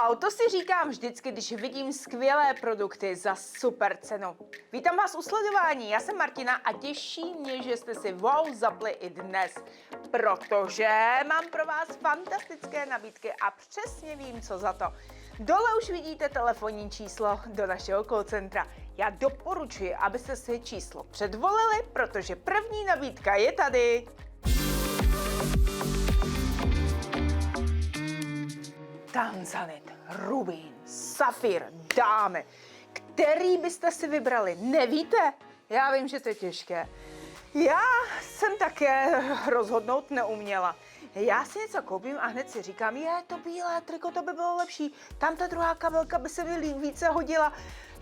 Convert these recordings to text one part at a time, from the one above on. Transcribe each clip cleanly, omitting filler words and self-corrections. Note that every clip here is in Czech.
Wow, to si říkám vždycky, když vidím skvělé produkty za super cenu. Vítám vás u sledování, já jsem Martina a těší mě, že jste si wow zapli i dnes, protože mám pro vás fantastické nabídky a přesně vím, co za to. Dole už vidíte telefonní číslo do našeho call centra. Já doporučuji, abyste si číslo předvolili, protože první nabídka je tady. Tanzanit, rubín, safír, dámy. Který byste si vybrali? Nevíte? Já vím, že to je těžké. Já jsem také rozhodnout neuměla. Já si něco koupím a hned si říkám, to bílé triko, to by bylo lepší. Tam ta druhá kabelka by se mi více hodila.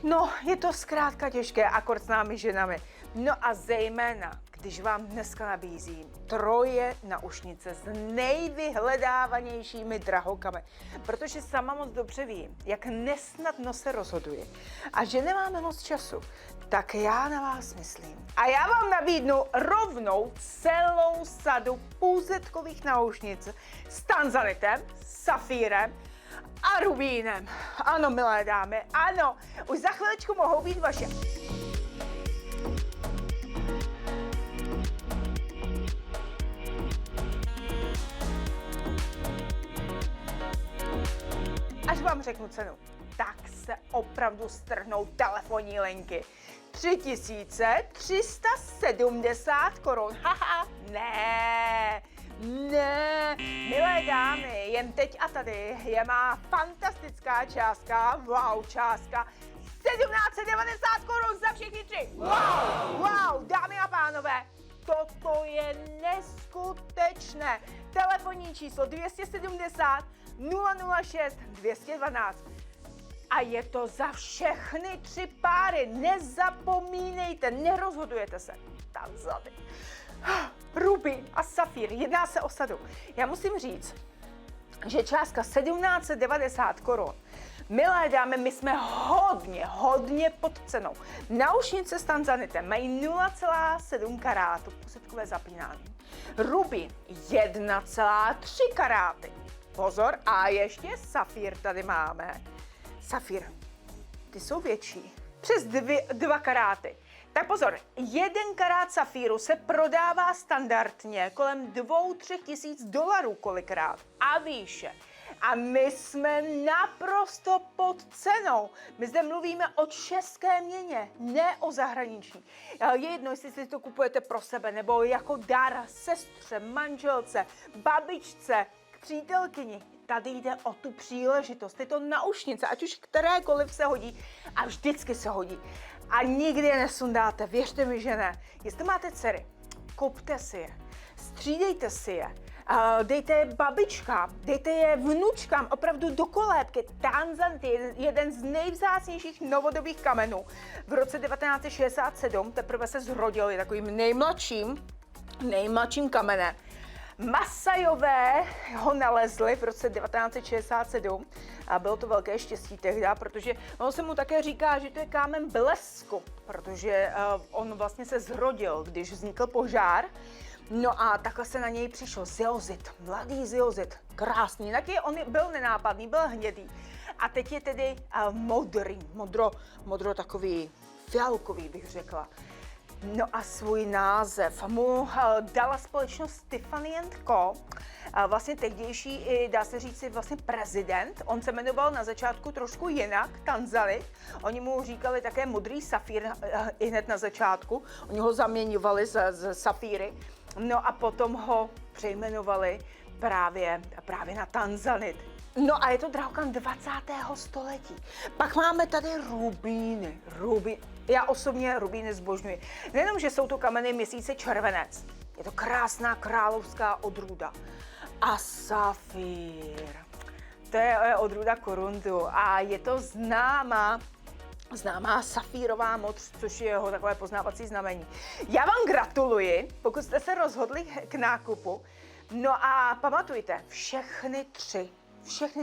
No, je to zkrátka těžké, akord s námi ženami. No a zejména, když vám dneska nabízím troje naušnice s nejvyhledávanějšími drahokami, protože sama moc dobře vím, jak nesnadno se rozhoduji a že nemáme moc času, tak já na vás myslím. A já vám nabídnu rovnou celou sadu půzetkových naušnic s tanzanitem, safírem a rubínem. Ano, milé dámy, ano, už za chviličku mohou být vaše. Až vám řeknu cenu, tak se opravdu strhnou telefonní linky. 3370 korun. Haha, ne, milé dámy, jen teď a tady je má fantastická částka, wow částka, 1790 korun za všechny tři. Wow, dámy a pánové, toto je neskutečné. Telefonní číslo 270 006 212. A je to za všechny tři páry. Nezapomínejte, nerozhodujete se. Tanzanit, rubín a safír. Jedná se o sadu. Já musím říct, že částka 1790 korun. Milé dámy, my jsme hodně pod cenou. Naušnice s tanzanitem mají 0,7 karátu půsetkové zapínání. Rubín 1,3 karáty. Pozor, a ještě safír tady máme. Safír, ty jsou větší. Přes 2 karáty. Tak pozor, 1 karát safíru se prodává standardně kolem 2-3 tisíc dolarů kolikrát a výše. A my jsme naprosto pod cenou. My zde mluvíme o české měně, ne o zahraniční. Je jedno, jestli si to kupujete pro sebe, nebo jako dar sestře, manželce, babičce, přítelkyni. Tady jde o tu příležitost. Tyto naušnice, ať už kterékoliv se hodí, a vždycky se hodí. A nikdy je nesundáte, věřte mi, že ne. Jestli máte dcery, kupte si je, střídejte si je, dejte je babičkám, dejte je vnučkám, opravdu do kolébky. Tanzanit je jeden z nejvzácnějších novodobých kamenů. V roce 1967 teprve se zrodil, je takovým nejmladším kamenem. Masajové ho nalezli v roce 1967 a bylo to velké štěstí tehdy, protože ono se mu také říká, že to je kámen blesku, protože on vlastně se zrodil, když vznikl požár. No a takhle se na něj přišel zeozit, mladý zeozit, krásný, jinak on byl nenápadný, byl hnědý. A teď je tedy modrý, modro takový fialkový, bych řekla. No a svůj název mu dala společnost Tiffany & Co. Vlastně tehdejší, dá se říct, vlastně prezident. On se jmenoval na začátku trošku jinak, Tanzanit. Oni mu říkali také modrý safír i hned na začátku. Oni ho zaměňovali za safíry. No a potom ho přejmenovali právě na Tanzanit. No a je to drahokam 20. století. Pak máme tady rubíny. Já osobně rubíny zbožňuji. Nejenom, že jsou to kameny měsíce červenec. Je to krásná královská odrůda. A safír. To je odrůda koruntu a je to známá safírová moc, což je jeho takové poznávací znamení. Já vám gratuluji, pokud jste se rozhodli k nákupu. No a pamatujte, všechny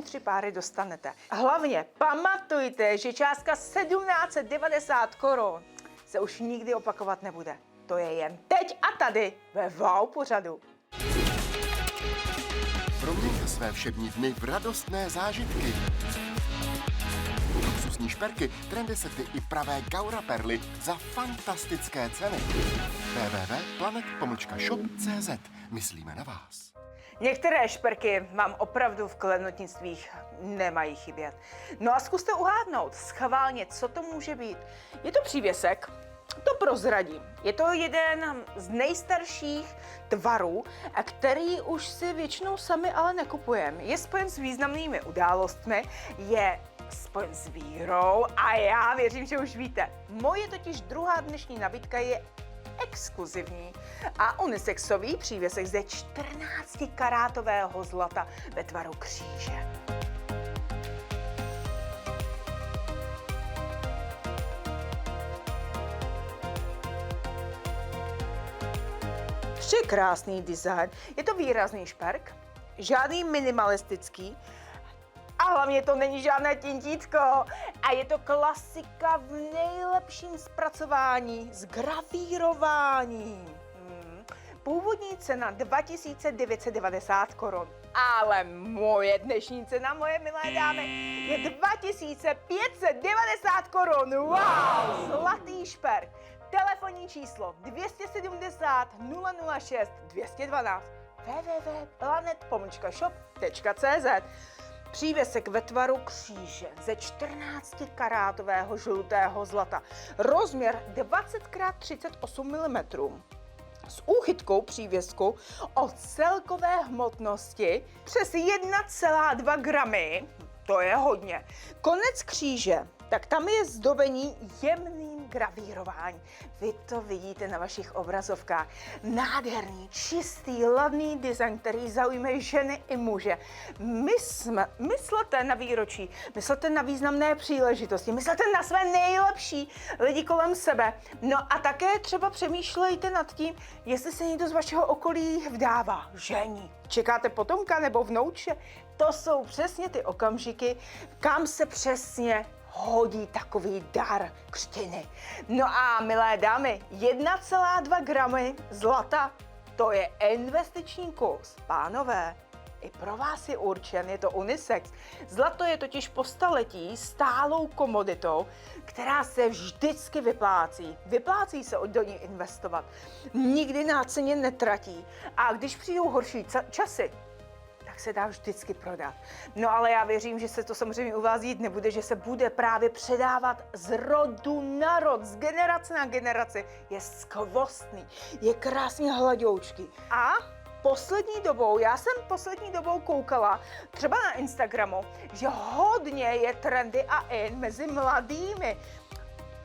tři páry dostanete. Hlavně pamatujte, že částka 1790 korun se už nikdy opakovat nebude. To je jen teď a tady ve Wow pořadu. Proměňte se své všední dny v radostné zážitky. Luxusní šperky, trendy sety i pravé Gaura perly za fantastické ceny. www.planet-shop.cz. Myslíme na vás. Některé šperky vám opravdu v klenotnictvích nemají chybět. No a zkuste uhádnout schválně, co to může být. Je to přívěsek, to prozradím. Je to jeden z nejstarších tvarů, který už si většinou sami ale nekupujeme. Je spojen s významnými událostmi, je spojen s vírou a já věřím, že už víte. Moje totiž druhá dnešní nabídka je exkluzivní a unisexový přívěsek ze 14karátového zlata ve tvaru kříže. Překrásný design, je to výrazný šperk, žádný minimalistický, a hlavně to není žádné tintítko. A je to klasika v nejlepším zpracování, zgravírování. Původní cena 2990 korun. Ale moje dnešní cena, moje milé dámy, je 2590 korun. Wow! Zlatý šperk. Telefonní číslo 270 006 212 www.planet-shop.cz. Přívěsek ve tvaru kříže ze 14karátového žlutého zlata. Rozměr 20x38 mm. S úchytkou přívěsku o celkové hmotnosti přes 1,2 gramy. To je hodně. Konec kříže, tak tam je zdobení jemným gravírováním. Vy to vidíte na vašich obrazovkách. Nádherný, čistý, ladný design, který zaujme ženy i muže. Myslete na výročí, myslete na významné příležitosti, myslete na své nejlepší lidi kolem sebe. No a také třeba přemýšlejte nad tím, jestli se někdo z vašeho okolí vdává, žení. Čekáte potomka nebo vnouče? To jsou přesně ty okamžiky, kam se přesně hodí takový dar křtiny. No a milé dámy, 1,2 gramy zlata, to je investiční kus. Pánové, i pro vás je určen, je to unisex. Zlato je totiž po staletí stálou komoditou, která se vždycky vyplácí. Vyplácí se do ní investovat. Nikdy na ceně netratí. A když přijdou horší časy, tak se dá vždycky prodat. No ale já věřím, že se to samozřejmě u vás jít nebude, že se bude právě předávat z rodu na rod, z generace na generaci. Je skvostný, je krásně hladoučký. A poslední dobou, já jsem poslední dobou koukala třeba na Instagramu, že hodně je trendy a in mezi mladými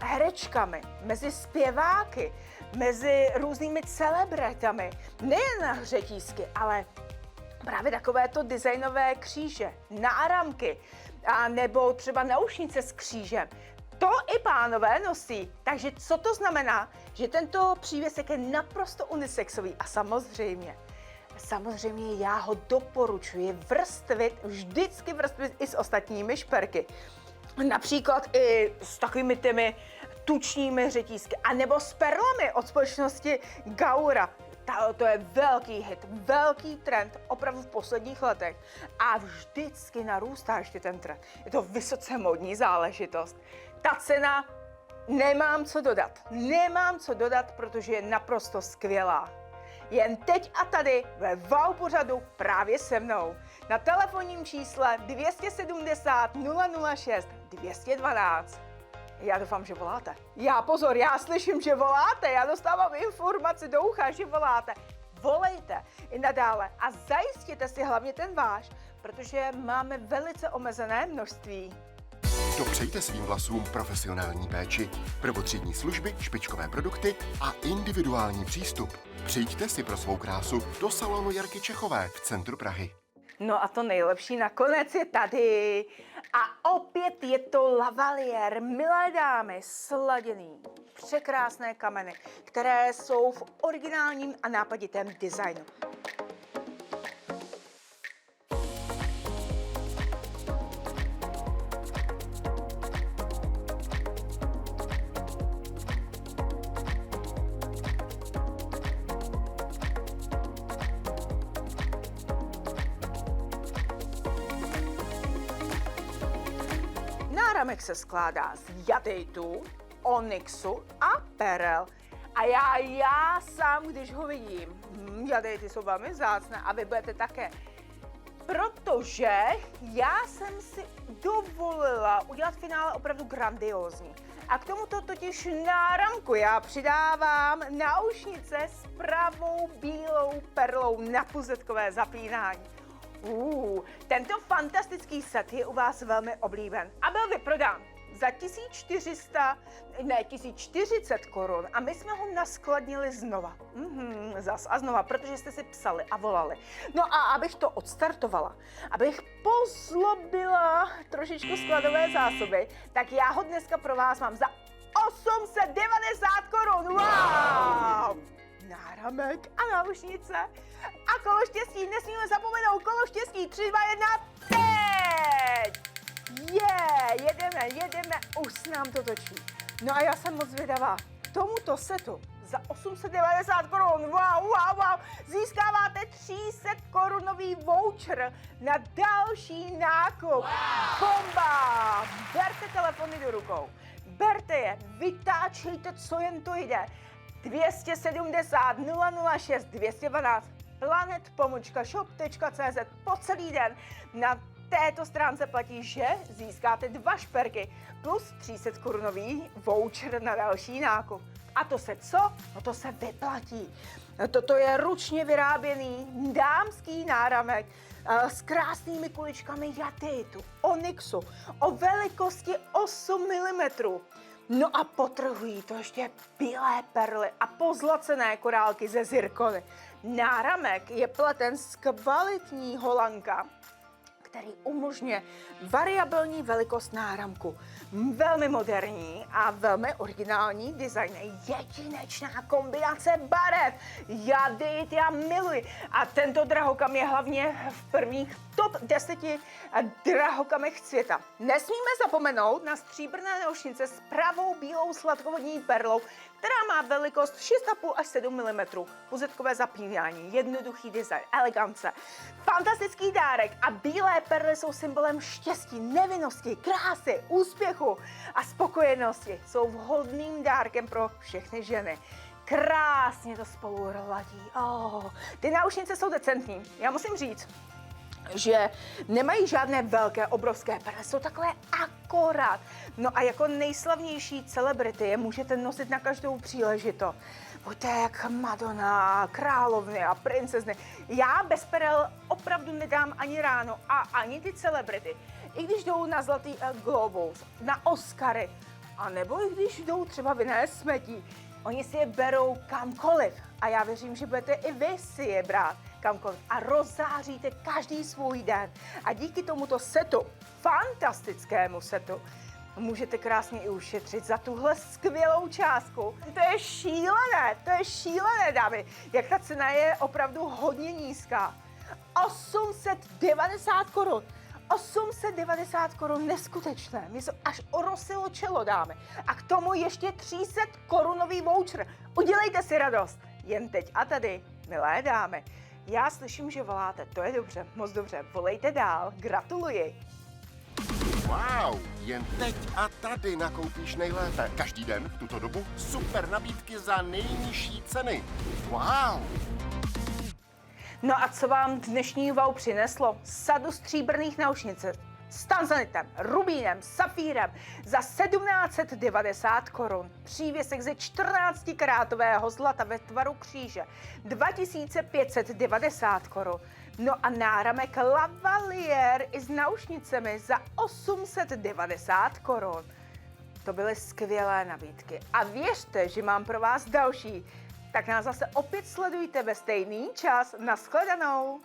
herečkami, mezi zpěváky, mezi různými celebritami, nejen na řetízky, ale právě takovéto designové kříže, náramky, a nebo třeba naušnice s křížem. To i pánové nosí. Takže co to znamená? Že tento přívěsek je naprosto unisexový a samozřejmě já ho doporučuji vždycky vrstvit i s ostatními šperky. Například i s takovými těmi tučními řetízky, anebo s perlami od společnosti Gaura. To je velký hit, velký trend opravdu v posledních letech a vždycky narůstá ještě ten trend. Je to vysoce modní záležitost. Ta cena, nemám co dodat, protože je naprosto skvělá. Jen teď a tady ve Wow pořadu právě se mnou. Na telefonním čísle 270 006 212. Já doufám, že voláte. Já slyším, že voláte, já dostávám informaci do ucha, že voláte. Volejte i nadále a zajistěte si hlavně ten váš, protože máme velice omezené množství. Dopřejte svým vlasům profesionální péči, prvotřídní služby, špičkové produkty a individuální přístup. Přijďte si pro svou krásu do salonu Jarky Čechové v centru Prahy. No a to nejlepší nakonec je tady. A opět je to lavalier, milé dámy, sladěný, překrásné kameny, které jsou v originálním a nápaditém designu. náramek se skládá z jadejtu, onyxu a perel. A já sám, když ho vidím, jadejty jsou velmi vzácné a vy budete také. Protože já jsem si dovolila udělat finále opravdu grandiózní. A k tomuto totiž náramku já přidávám náušnice s pravou bílou perlou na puzetkové zapínání. Tento fantastický set je u vás velmi oblíben a byl vyprodán za 1040 korun a my jsme ho naskladnili znova. Zas a znova, protože jste si psali a volali. No a abych to odstartovala, abych pozlobila trošičku skladové zásoby, tak já ho dneska pro vás mám za 890 korun. Wow! Náramek a náušnice a kolo štěstí, nesmíme zapomenout, kolo štěstí, 3, 2, 1, teď! Jedeme, už se nám to točí. No a já jsem moc zvědavá. Tomuto setu za 890 korun, wow, získáváte 300 korunový voucher na další nákup. Bomba! Berte telefony do rukou, berte je, vytáčejte, co jen to jde. 270 006 212 planet.shop.cz po celý den. Na této stránce platí, že získáte 2 šperky plus 300 korunový voucher na další nákup. A to se co? No to se vyplatí. Toto je ručně vyráběný dámský náramek s krásnými kuličkami jadejtu, onyxu, o velikosti 8 mm. No a potrhují to ještě bílé perly a pozlacené korálky ze zirkony. Náramek je pleten z kvalitního lanka, který umožňuje variabilní velikost náramku. Velmi moderní a velmi originální design. Jedinečná kombinace barev. Jadejt já miluji. A tento drahokam je hlavně v prvních top 10 drahokamech světa. Nesmíme zapomenout na stříbrné náušnice s pravou bílou sladkovodní perlou, která má velikost 6,5 až 7 mm. Puzetkové zapínání, jednoduchý design, elegance. Fantastický dárek a bílé perly jsou symbolem štěstí, nevinnosti, krásy, úspěchu a spokojenosti. Jsou vhodným dárkem pro všechny ženy. Krásně to spolu ladí. Ty náušnice jsou decentní, já musím říct, že nemají žádné velké, obrovské perly, jsou takové akorát. No a jako nejslavnější celebrity je můžete nosit na každou příležitost. Buďte jak Madonna, královny a princezny. Já bez perel opravdu nedám ani ráno a ani ty celebrity. I když jdou na Zlatý Globus, na Oscary, a nebo i když jdou třeba vynést smetí. Oni si je berou kamkoliv a já věřím, že budete i vy si je brát kamkoliv a rozzáříte každý svůj den. A díky tomuto setu, fantastickému setu, můžete krásně i ušetřit za tuhle skvělou částku. To je šílené, dámy, jak ta cena je opravdu hodně nízká. 890 korun. 890 korun, neskutečné. Mě se až orosilo čelo, dámy. A k tomu ještě 300 korunový voucher. Udělejte si radost. Jen teď a tady, milé dámy. Já slyším, že voláte, to je dobře, moc dobře. Volejte dál, gratuluji. Wow, jen teď a tady nakoupíš nejlépe. Každý den v tuto dobu super nabídky za nejnižší ceny. Wow! No a co vám dnešní wow přineslo? Sadu stříbrných náušnic s tanzanitem, rubínem, safírem za 1790 korun. Přívěsek ze 14-karátového zlata ve tvaru kříže 2590 korun. No a náramek lavalier i s náušnicemi za 890 korun. To byly skvělé nabídky. A věřte, že mám pro vás další. Tak nás zase opět sledujte ve stejný čas. Nashledanou.